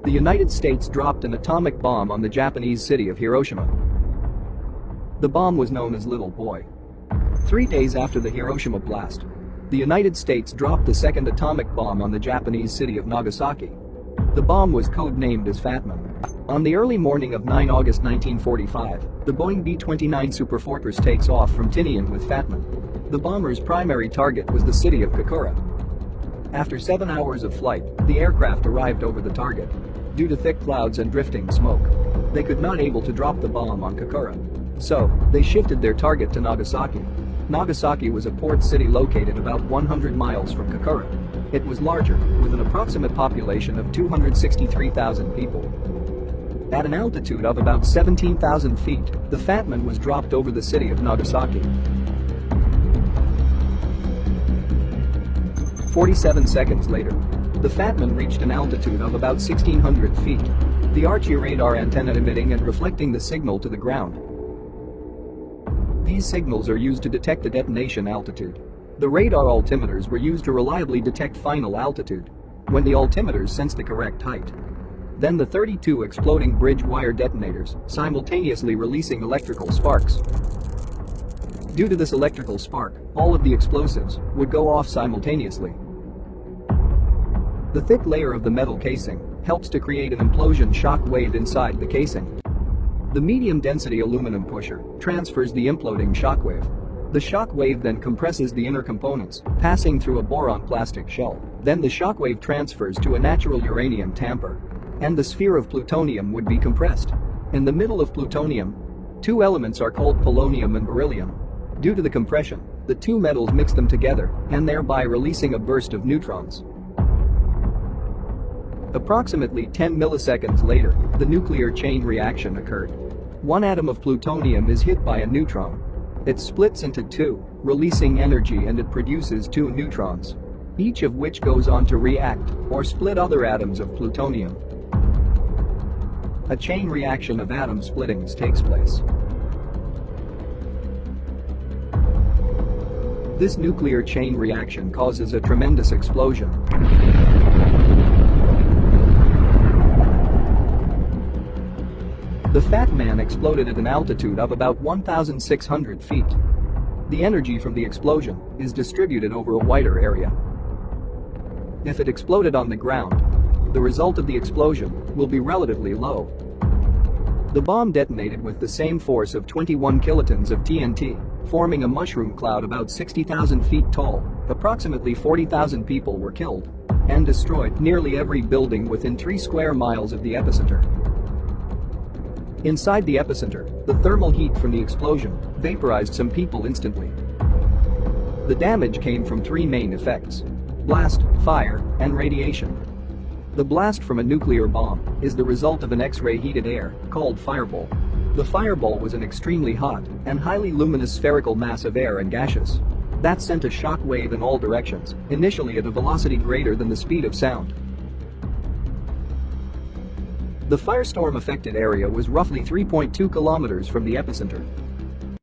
the United States dropped an atomic bomb on the Japanese city of Hiroshima. The bomb was known as Little Boy. 3 days after the Hiroshima blast, the United States dropped the second atomic bomb on the Japanese city of Nagasaki. The bomb was codenamed as Fat Man. On the early morning of 9 August 1945, the Boeing B-29 Superfortress takes off from Tinian with Fat Man. The bomber's primary target was the city of Kokura. After 7 hours of flight, the aircraft arrived over the target. Due to thick clouds and drifting smoke, they could not able to drop the bomb on Kokura. So, they shifted their target to Nagasaki. Nagasaki was a port city located about 100 miles from Kokura. It was larger, with an approximate population of 263,000 people. At an altitude of about 17,000 feet, the Fat Man was dropped over the city of Nagasaki. 47 seconds later, the Fat Man reached an altitude of about 1,600 feet. The Archie radar antenna emitting and reflecting the signal to the ground. These signals are used to detect the detonation altitude. The radar altimeters were used to reliably detect final altitude when the altimeters sensed the correct height. Then the 32 exploding bridge wire detonators, simultaneously releasing electrical sparks. Due to this electrical spark, all of the explosives would go off simultaneously. The thick layer of the metal casing helps to create an implosion shock wave inside the casing. The medium-density aluminum pusher transfers the imploding shock wave. The shock wave then compresses the inner components, passing through a boron plastic shell. Then the shock wave transfers to a natural uranium tamper, and the sphere of plutonium would be compressed. In the middle of plutonium, two elements are called polonium and beryllium. Due to the compression, the two metals mix them together and thereby releasing a burst of neutrons. Approximately 10 milliseconds later, the nuclear chain reaction occurred. One atom of plutonium is hit by a neutron. It splits into two, releasing energy, and it produces two neutrons, each of which goes on to react or split other atoms of plutonium. A chain reaction of atom splittings takes place. This nuclear chain reaction causes a tremendous explosion. The Fat Man exploded at an altitude of about 1,600 feet. The energy from the explosion is distributed over a wider area. If it exploded on the ground, the result of the explosion will be relatively low. The bomb detonated with the same force of 21 kilotons of TNT, forming a mushroom cloud about 60,000 feet tall. Approximately 40,000 people were killed and destroyed nearly every building within 3 square miles of the epicenter. Inside the epicenter, the thermal heat from the explosion vaporized some people instantly. The damage came from 3 main effects: blast, fire, and radiation. The blast from a nuclear bomb is the result of an X-ray heated air called fireball. The fireball was an extremely hot and highly luminous spherical mass of air and gaseous that sent a shock wave in all directions, initially at a velocity greater than the speed of sound. The firestorm affected area was roughly 3.2 kilometers from the epicenter.